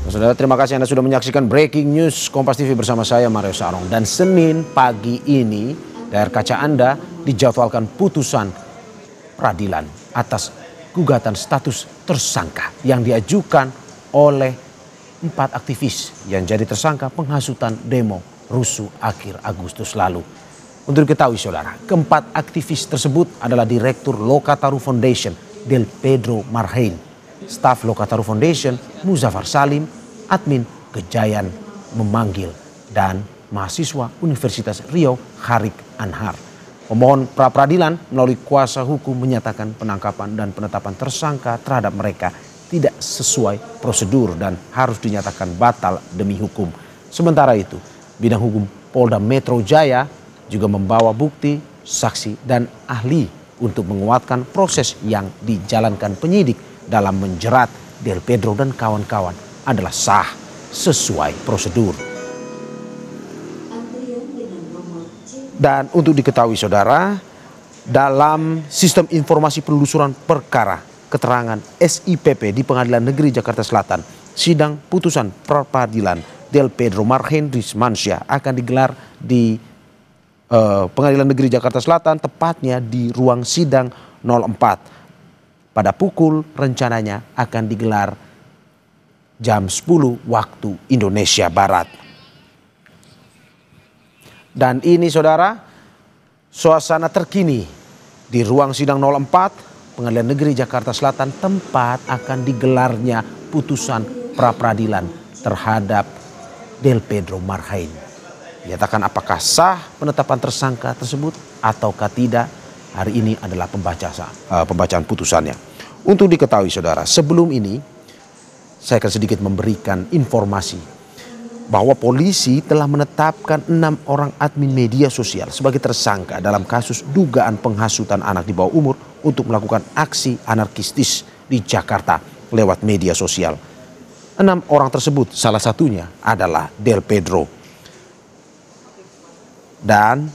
Saudara, terima kasih Anda sudah menyaksikan Breaking News Kompas TV bersama saya Mario Sarong. Dan Senin pagi ini, layar kaca Anda dijadwalkan putusan peradilan atas gugatan status tersangka yang diajukan oleh 4 aktivis yang jadi tersangka penghasutan demo rusuh akhir Agustus lalu. Untuk diketahui saudara, keempat aktivis tersebut adalah Direktur Lokataru Foundation Del Pedro Marhein, staf Lokataru Foundation Muzaffar Salim, admin Gejayan Memanggil, dan mahasiswa Universitas Riau Harik Anhar. Pemohon pra-peradilan melalui kuasa hukum menyatakan penangkapan dan penetapan tersangka terhadap mereka tidak sesuai prosedur dan harus dinyatakan batal demi hukum. Sementara itu, bidang hukum Polda Metro Jaya juga membawa bukti, saksi, dan ahli untuk menguatkan proses yang dijalankan penyidik dalam menjerat Del Pedro dan kawan-kawan adalah sah sesuai prosedur. Dan untuk diketahui saudara, dalam sistem informasi penelusuran perkara keterangan SIPP di Pengadilan Negeri Jakarta Selatan, sidang putusan pra-peradilan Del Pedro Marhein Rismansyah akan digelar di Pengadilan Negeri Jakarta Selatan, tepatnya di ruang sidang 04. Pada pukul rencananya akan digelar jam 10 waktu Indonesia Barat. Dan ini saudara, suasana terkini di ruang sidang 04 Pengadilan Negeri Jakarta Selatan, tempat akan digelarnya putusan pra-peradilan terhadap Del Pedro Marhein. Dinyatakan apakah sah penetapan tersangka tersebut ataukah tidak. Hari ini adalah pembacaan putusannya. Untuk diketahui saudara, sebelum ini saya akan sedikit memberikan informasi bahwa polisi telah menetapkan 6 orang admin media sosial sebagai tersangka dalam kasus dugaan penghasutan anak di bawah umur untuk melakukan aksi anarkistis di Jakarta lewat media sosial. 6 orang tersebut salah satunya adalah Del Pedro. Dan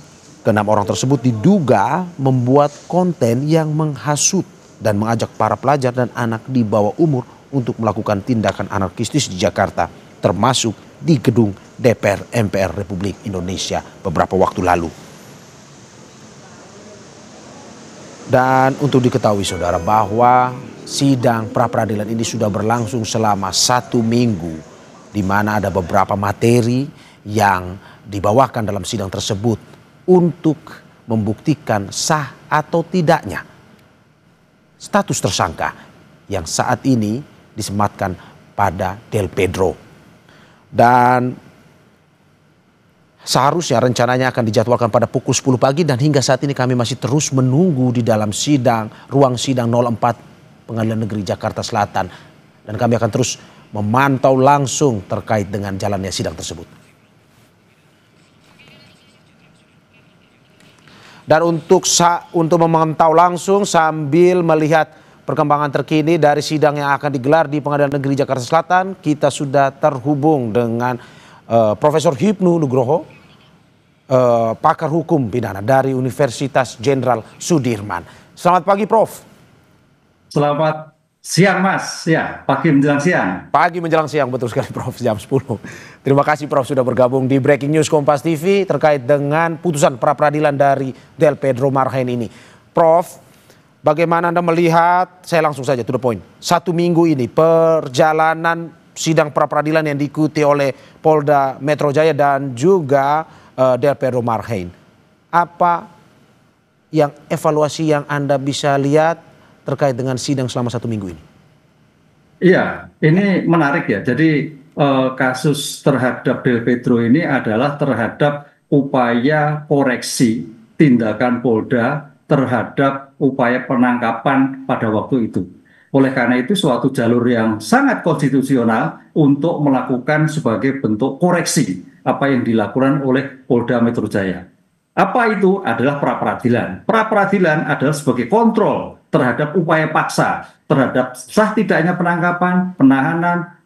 ke-6 orang tersebut diduga membuat konten yang menghasut dan mengajak para pelajar dan anak di bawah umur untuk melakukan tindakan anarkistis di Jakarta, termasuk di gedung DPR MPR Republik Indonesia beberapa waktu lalu. Dan untuk diketahui saudara bahwa sidang pra-peradilan ini sudah berlangsung selama 1 minggu, di mana ada beberapa materi yang dibawakan dalam sidang tersebut untuk membuktikan sah atau tidaknya status tersangka yang saat ini disematkan pada Del Pedro. Dan seharusnya rencananya akan dijadwalkan pada pukul 10 pagi dan hingga saat ini kami masih terus menunggu di dalam ruang sidang 04 Pengadilan Negeri Jakarta Selatan, dan kami akan terus memantau langsung terkait dengan jalannya sidang tersebut. Dan untuk memantau langsung sambil melihat perkembangan terkini dari sidang yang akan digelar di Pengadilan Negeri Jakarta Selatan, kita sudah terhubung dengan Profesor Hipnu Nugroho, pakar hukum pidana dari Universitas Jenderal Sudirman. Selamat pagi Prof. Selamat siang Mas, ya pagi menjelang siang. Pagi menjelang siang, betul sekali Prof, jam 10. Terima kasih Prof sudah bergabung di Breaking News Kompas TV terkait dengan putusan pra-peradilan dari Del Pedro Marhein ini. Prof, bagaimana Anda melihat, saya langsung saja to the point, 1 minggu ini perjalanan sidang pra-peradilan yang diikuti oleh Polda Metro Jaya dan juga Del Pedro Marhein. Apa yang evaluasi yang Anda bisa lihat terkait dengan sidang selama 1 minggu ini? Iya, ini menarik ya. Jadi kasus terhadap Del Pedro ini adalah terhadap upaya koreksi tindakan Polda terhadap upaya penangkapan pada waktu itu. Oleh karena itu suatu jalur yang sangat konstitusional untuk melakukan sebagai bentuk koreksi apa yang dilakukan oleh Polda Metro Jaya. Apa itu? Adalah pra-peradilan. Pra-peradilan adalah sebagai kontrol terhadap upaya paksa, terhadap sah tidaknya penangkapan, penahanan,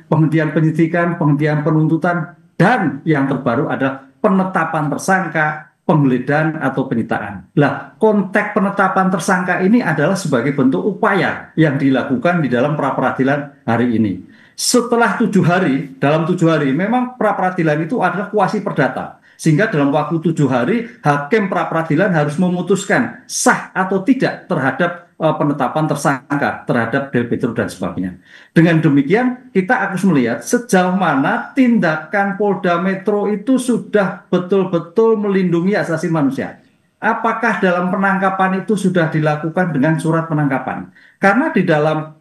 penghentian penyidikan, penghentian penuntutan, dan yang terbaru adalah penetapan tersangka penggeledahan atau penyitaan. Lah, konteks penetapan tersangka ini adalah sebagai bentuk upaya yang dilakukan di dalam pra-peradilan hari ini. Setelah 7 hari, dalam 7 hari, memang pra-peradilan itu adalah kuasi perdata. Sehingga dalam waktu 7 hari, hakim pra-peradilan harus memutuskan sah atau tidak terhadap penetapan tersangka terhadap Del Petro dan sebagainya. Dengan demikian, kita harus melihat sejauh mana tindakan Polda Metro itu sudah betul-betul melindungi hak asasi manusia. Apakah dalam penangkapan itu sudah dilakukan dengan surat penangkapan? Karena di dalam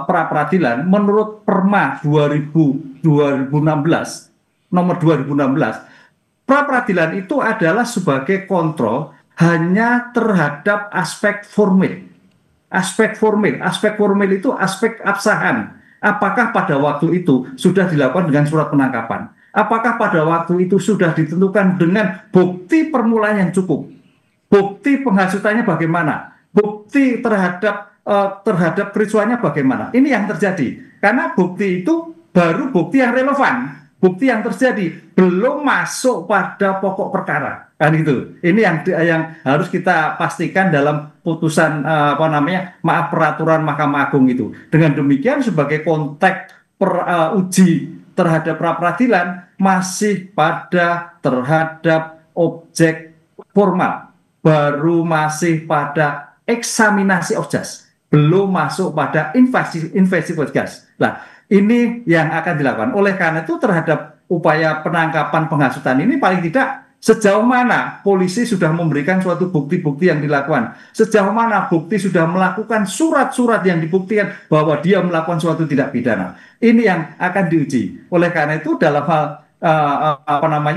pra-peradilan, menurut Perma 2016, nomor 2016, pra-peradilan itu adalah sebagai kontrol hanya terhadap aspek formil. Aspek formil itu aspek absahan. Apakah pada waktu itu sudah dilakukan dengan surat penangkapan? Apakah pada waktu itu sudah ditentukan dengan bukti permulaan yang cukup? Bukti penghasutannya bagaimana? Bukti terhadap kericuannya bagaimana? Ini yang terjadi. Karena bukti itu baru bukti yang relevan. Bukti yang terjadi belum masuk pada pokok perkara, kan itu. Ini yang harus kita pastikan dalam putusan peraturan Mahkamah Agung itu. Dengan demikian sebagai konteks uji terhadap pra-peradilan masih pada terhadap objek formal, baru masih pada eksaminasi objas, belum masuk pada investigasi. Nah, ini yang akan dilakukan. Oleh karena itu terhadap upaya penangkapan penghasutan ini paling tidak sejauh mana polisi sudah memberikan suatu bukti-bukti yang dilakukan. Sejauh mana bukti sudah melakukan surat-surat yang dibuktikan bahwa dia melakukan suatu tindak pidana. Ini yang akan diuji. Oleh karena itu dalam hal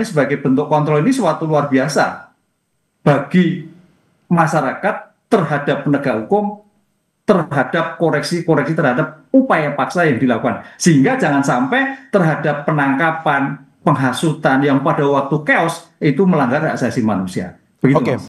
sebagai bentuk kontrol ini suatu luar biasa bagi masyarakat terhadap penegak hukum, terhadap koreksi terhadap upaya paksa yang dilakukan. Sehingga jangan sampai terhadap penangkapan, penghasutan yang pada waktu chaos itu melanggar hak asasi manusia. Begitu. Oke.